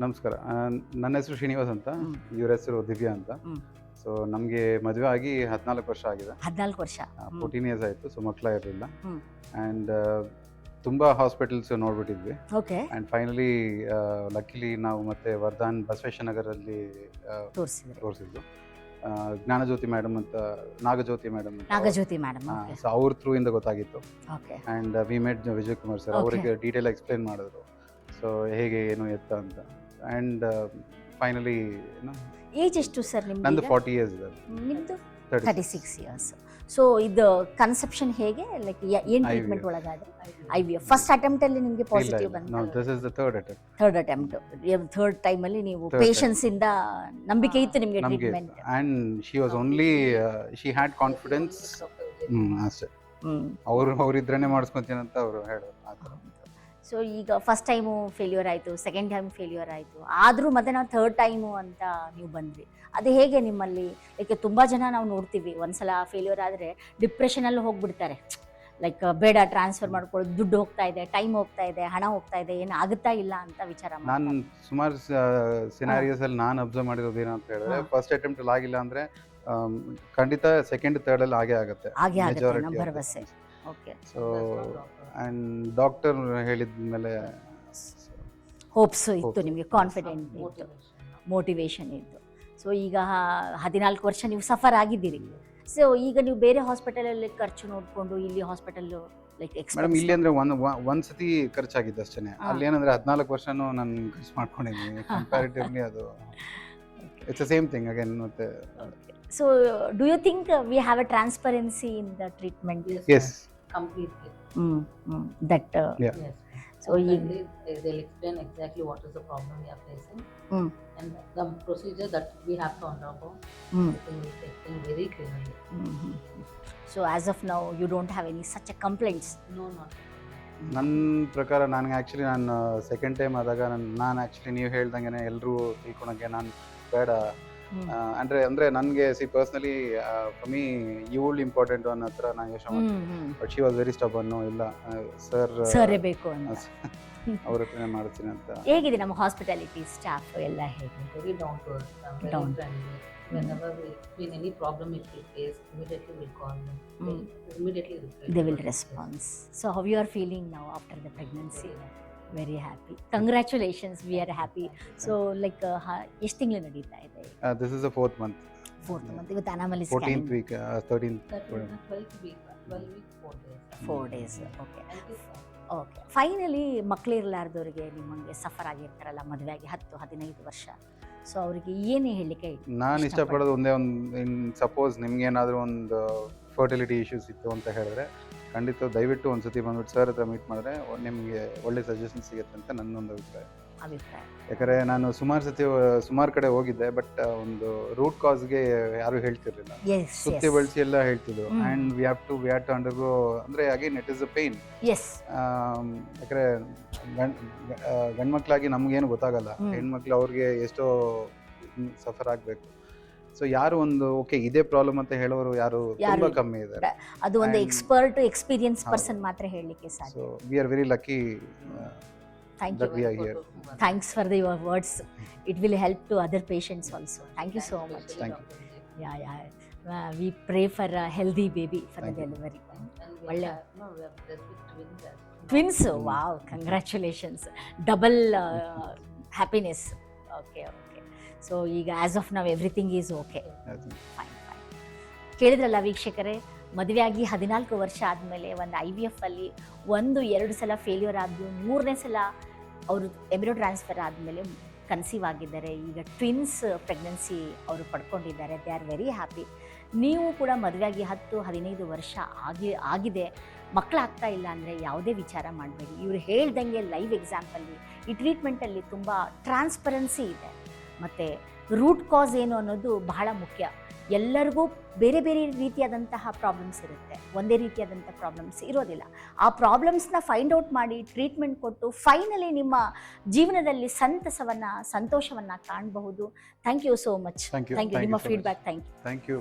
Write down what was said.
ನಮಸ್ಕಾರ. ನನ್ನ ಹೆಸರು ಶ್ರೀನಿವಾಸ್ ಅಂತ, ಇವ್ರ ಹೆಸರು ದಿವ್ಯಾ ಅಂತ. ಸೊ ನಮಗೆ ಮದುವೆ ಆಗಿ 14 ವರ್ಷ ಆಗಿದೆ. 14 ವರ್ಷ 14 ಇಯರ್ಸ್ ಆಯಿತು. ಸೊ ಮಕ್ಕಳ ಇರಲಿಲ್ಲ. ಆ್ಯಂಡ್ ತುಂಬ ಹಾಸ್ಪಿಟಲ್ಸ್ ನೋಡ್ಬಿಟ್ಟಿದ್ವಿ. ಓಕೆ. ಆ್ಯಂಡ್ ಫೈನಲಿ ಲಕ್ಕಿಲಿ ನಾವು ಮತ್ತೆ ವರ್ಧಾನ್ ಬಸವೇಶ್ವರ ನಗರಲ್ಲಿ ತೋರಿಸಿದ್ದು. ಜ್ಞಾನಜ್ಯೋತಿ ಮೇಡಮ್ ಅಂತ, ನಾಗಜ್ಯೋತಿ ಮೇಡಮ್ ಸೊ ಅವ್ರ ಥ್ರೂ ಇಂದ ಗೊತ್ತಾಗಿತ್ತು. And we met Vijay Kumar sir. ಅವರಿಗೆ ಡೀಟೇಲ್ ಎಕ್ಸ್ಪ್ಲೇನ್ ಮಾಡಿದ್ರು, ಸೊ ಹೇಗೆ ಏನು ಎತ್ತ ಅಂತ. ಆ್ಯಂಡ್ ಫೈನಲಿ ಏಜ್ ಎಷ್ಟು ಸರ್ ನಿಮ್ದು? ನಂದು 40 ಇಯರ್ಸ್ ಇದೆ. ನಿಮ್ಮದು 36 ಇಯರ್ಸ್. ಸೊ ಇದು ಕನ್ಸೆಪ್ಷನ್ ಹೇಗೆ, ಲೈಕ್ ಏನು ಟ್ರೀಟ್ಮೆಂಟ್ ಒಳಗಾದ್ರೆ? IVF ಫಸ್ಟ್ ಅಟೆಂಪ್ಟ್ ಅಲ್ಲಿ ನಿಮಗೆ ಪಾಸಿಟಿವ್ ಬಂತು? This is the third attempt. Third time ಅಲ್ಲಿ ನೀವು ಪೇಷನ್ಸ್ ಇಂದ ನಂಬಿಕೆ ಇತ್ತು ನಿಮಗೆ treatment? And she was only she had confidence. ಅಷ್ಟೇ, ಅವರಿದ್ರೇ ಮಾಡಿಸ್ಕೊಂತೀನಿ ಅಂತ ಅವರು ಹೇಳೋರು ಆ ಥರ. ಸೊ ಈಗ ಫಸ್ಟ್ ಟೈಮು ಫೇಲ್ಯೂರ್ ಆಯಿತು, ಸೆಕೆಂಡ್ ಟೈಮ್ ಫೇಲ್ಯೂರ್ ಆಯಿತು, ಆದರೂ ಮತ್ತೆ ನಾವು ಥರ್ಡ್ ಟೈಮು ಅಂತ ನೀವು ಬಂದ್ರಿ. ಅದು ಹೇಗೆ ನಿಮ್ಮಲ್ಲಿ? ಲೈಕ್ ತುಂಬ ಜನ ನಾವು ನೋಡ್ತೀವಿ, ಒಂದ್ಸಲ ಫೇಲ್ಯೂರ್ ಆದರೆ ಡಿಪ್ರೆಷನಲ್ಲಿ ಹೋಗ್ಬಿಡ್ತಾರೆ. ಲೈಕ್ ಬೇಡ, ಟ್ರಾನ್ಸ್ಫರ್ ಮಾಡ್ಕೊಳ್ಳೋದು, ದುಡ್ಡು ಹೋಗ್ತಾ ಇದೆ, ಟೈಮ್ ಹೋಗ್ತಾ ಇದೆ, ಹಣ ಹೋಗ್ತಾ ಇದೆ, ಏನು ಆಗುತ್ತಾ ಇಲ್ಲ ಅಂತ ವಿಚಾರ ಮಾಡಿ. ನಾನು ಸುಮಾರು ಸಿನಾರಿಯೋಸಲ್ಲಿ ನಾನು ಅಬ್ಸರ್ವ್ ಮಾಡಿರೋದು ಏನಂತ ಹೇಳಿದ್ರೆ, ಫಸ್ಟ್ ಅಟೆಂಪ್ಟಲ್ಲಿ ಆಗಿಲ್ಲ ಅಂದರೆ ಖಂಡಿತ ಸೆಕೆಂಡ್ ಥರ್ಡಲ್ಲಿ ಆಗೇ ಆಗುತ್ತೆ ಭರವಸೆ. ಓಕೆ. ಸೊ ಆ್ಯಂಡ್ ಡಾಕ್ಟರ್ ಹೇಳಿದ ಮೇಲೆ ಹೋಪ್ಸ್ ಇತ್ತು ನಿಮಗೆ, ಕಾನ್ಫಿಡೆಂಟ್ ಇತ್ತು, ಮೋಟಿವೇಶನ್ ಇತ್ತು. ಸೊ ಈಗ 14 ವರ್ಷ ನೀವು ಸಫರ್ ಆಗಿದ್ದೀರಿ. ಸೊ ಈಗ ನೀವು ಬೇರೆ ಹಾಸ್ಪಿಟಲಲ್ಲಿ ಖರ್ಚು ನೋಡಿಕೊಂಡು ಇಲ್ಲಿ ಹಾಸ್ಪಿಟಲ್ಲು ಲೈಕ್ ಮೇಡಮ್ ಇಲ್ಲಿ ಅಂದರೆ ಒಂದು ಸತಿ ಖರ್ಚಾಗಿದ್ದು ಅಷ್ಟೇ. ಅಲ್ಲಿ ಏನಂದರೆ 14 ವರ್ಷನೂ ನಾನು ಖರ್ಚು ಮಾಡ್ಕೊಂಡಿದ್ದೀನಿ. ಕಂಪ್ಯಾರಿಟಿವ್ಲಿ ಅದು it's the same thing again. ಮತ್ತೆ so do you think we have a transparency in the treatment? Yes. Completely. That yeah. So they'll explain exactly what is the problem we are facing, and the procedure that we have to undergo. Everything will be explained very clearly. So as of now you don't have any such a complaints? No, not. ನನ್ನ ಪ್ರಕಾರ ನನಗೆ actually ನಾನು second time ಆದಾಗ ನಾನು actually ನೀವು ಹೇಳ್ದಂಗೆ ಎಲ್ಲರೂ ತಿಳ್ಕೊಳಕ್ಕೆ ನಾನು ಬೇಡ ಅಂದರೆ ನನಗೆ ಪರ್ಸ್ನಲಿ ಫಾರ್ ಮೀ ಇವಳು ಇಂಪಾರ್ಟೆಂಟ್ ಅನ್ನೋ ಹತ್ರ ನಾನು ಯೋಚನೆ ಮಾಡ್ತೀನಿ. But she was very stubborn. ಇಲ್ಲ ಸರ್ ಬೇಕು ಅಂತ ಅವ್ರ ಹತ್ರನೇ ಮಾಡ್ತೀನಿ ಅಂತ. ಹೇಗಿದೆ ನಮ್ಮ ಹಾಸ್ಪಿಟಾಲಿಟಿ ಸ್ಟಾಫ್ ಎಲ್ಲ? ಹೇಗೆ? Very down to earth, very friendly. Whenever we explain any problem if we face, immediately we'll call them. They will respond. So how you are feeling now after the pregnancy? Very happy. Congratulations, we are happy. So like ಎಷ್ಟು ತಿಂಗಳು ನಡೀತಾ ಇದೆ? This is the 4th month. ಇವತ್ತು ಅನಾಮಲಿ 14th week, 13th 12th week, 4 days. 4 days. Okay. Finally ಮಕ್ಕಳು ಇರಲಾರ್ದವ್ರಿಗೆ, ನಿಮ್ಮಂಗೆ suffer ಆಗಿರ್ತಾರಲ್ಲ ಮದುವೆ ಆಗಿ 10-15 ವರ್ಷ, so ಅವರಿಗೆ ಏನೇ ಹೇಳಲಿಕ್ಕೆ ನಾನು ಇಷ್ಟಪಡೋದು ಒಂದೇ ಒಂದು, ಸಪೋಸ್ ನಿಮ್ಗೇನಾದರೂ ಒಂದು ಫರ್ಟಿಲಿಟಿ ಇಶ್ಯೂಸ್ ಇತ್ತು ಅಂತ ಹೇಳಿದ್ರೆ ಖಂಡಿತ ದಯವಿಟ್ಟು ಒಂದ್ಸತಿ ಬಂದ್ಬಿಟ್ಟು ಸರ್ ಹತ್ರ ಮೀಟ್ ಮಾಡಿದ್ರೆ ನಿಮಗೆ ಒಳ್ಳೆ ಸಜೆಷನ್ ಸಿಗುತ್ತೆ ಅಂತ ನನ್ನೊಂದು ಅಭಿಪ್ರಾಯ. ಯಾಕಂದರೆ ನಾನು ಸುಮಾರು ಕಡೆ ಹೋಗಿದ್ದೆ, ಬಟ್ ಒಂದು ರೂಟ್ ಕಾಸ್ಗೆ ಯಾರು ಹೇಳ್ತಿರ್ಲಿಲ್ಲ. ಸುತ್ತಿ ಬಳಸಿ ಎಲ್ಲ ಹೇಳ್ತಿದ್ರು. And we have to undergo, ಅಂದರೆ again it is a pain. ಯಾಕಂದರೆ ಗಂಡ್ಮಕ್ಳಾಗಿ ನಮಗೇನು ಗೊತ್ತಾಗಲ್ಲ, ಹೆಣ್ಮಕ್ಳು ಅವ್ರಿಗೆ ಎಷ್ಟೋ ಸಫರ್ ಆಗಬೇಕು. ಸೊ ಯಾರು ಒಂದು ಓಕೆ ಇದೇ ಪ್ರಾಬ್ಲಮ್ ಅಂತ ಹೇಳೋರು ಯಾರು ತುಂಬಾ ಕಮ್ಮಿ ಇದ್ದಾರೆ. ಅದು ಒಂದು ಎಕ್ಸ್ಪರ್ಟ್ ಎಕ್ಸ್ಪೀರಿಯನ್ಸ್ ಪರ್ಸನ್ ಮಾತ್ರ ಹೇಳಲಿಕ್ಕೆ ಸಾಧ್ಯ. So we are very lucky that we are here. Thanks for your words. It will help to other patients also. Thank you so much. Thank you. Yeah. We pray for a healthy baby for the delivery. We have Twins. Wow, congratulations. Double happiness. Okay. So ಈಗ as of ನಾವು everything is okay. Fine. ಕೇಳಿದ್ರಲ್ಲ ವೀಕ್ಷಕರೇ, ಮದುವೆಯಾಗಿ 14 ವರ್ಷ ಆದಮೇಲೆ ಒಂದು IVF ಅಲ್ಲಿ 1-2 ಸಲ ಫೇಲ್ಯೂರ್ ಆದ್ದು, 3ನೇ ಸಲ ಅವರು ಎಂಬ್ರಿಯೋ ಟ್ರಾನ್ಸ್ಫರ್ ಆದಮೇಲೆ ಕನ್ಸೀವ್ ಆಗಿದ್ದಾರೆ. ಈಗ ಟ್ವಿನ್ಸ್ ಪ್ರೆಗ್ನೆನ್ಸಿ ಅವರು ಪಡ್ಕೊಂಡಿದ್ದಾರೆ. They are very happy. ನೀವು ಕೂಡ ಮದುವೆಯಾಗಿ 10-15 ವರ್ಷ ಆಗಿದೆ, ಮಕ್ಕಳಾಗ್ತಾ ಇಲ್ಲ ಅಂದರೆ ಯಾವುದೇ ವಿಚಾರ ಮಾಡಬೇಡಿ. ಇವರು ಹೇಳ್ದಂಗೆ ಲೈವ್ ಎಕ್ಸಾಂಪಲ್ಲಿ ಈ ಟ್ರೀಟ್ಮೆಂಟಲ್ಲಿ ತುಂಬ ಟ್ರಾನ್ಸ್ಪರೆನ್ಸಿ ಇದೆ. ಮತ್ತು ರೂಟ್ ಕಾಸ್ ಏನು ಅನ್ನೋದು ಬಹಳ ಮುಖ್ಯ. ಎಲ್ಲರಿಗೂ ಬೇರೆ ಬೇರೆ ರೀತಿಯಾದಂತಹ ಪ್ರಾಬ್ಲಮ್ಸ್ ಇರುತ್ತೆ, ಒಂದೇ ರೀತಿಯಾದಂಥ ಪ್ರಾಬ್ಲಮ್ಸ್ ಇರೋದಿಲ್ಲ. ಆ ಪ್ರಾಬ್ಲಮ್ಸ್ನ ಫೈಂಡ್ ಔಟ್ ಮಾಡಿ ಟ್ರೀಟ್ಮೆಂಟ್ ಕೊಟ್ಟು ಫೈನಲಿ ನಿಮ್ಮ ಜೀವನದಲ್ಲಿ ಸಂತೋಷವನ್ನು ಕಾಣಬಹುದು. Thank you so much. Thank you. ನಿಮ್ಮ ಫೀಡ್ಬ್ಯಾಕ್ ಥ್ಯಾಂಕ್ ಯು.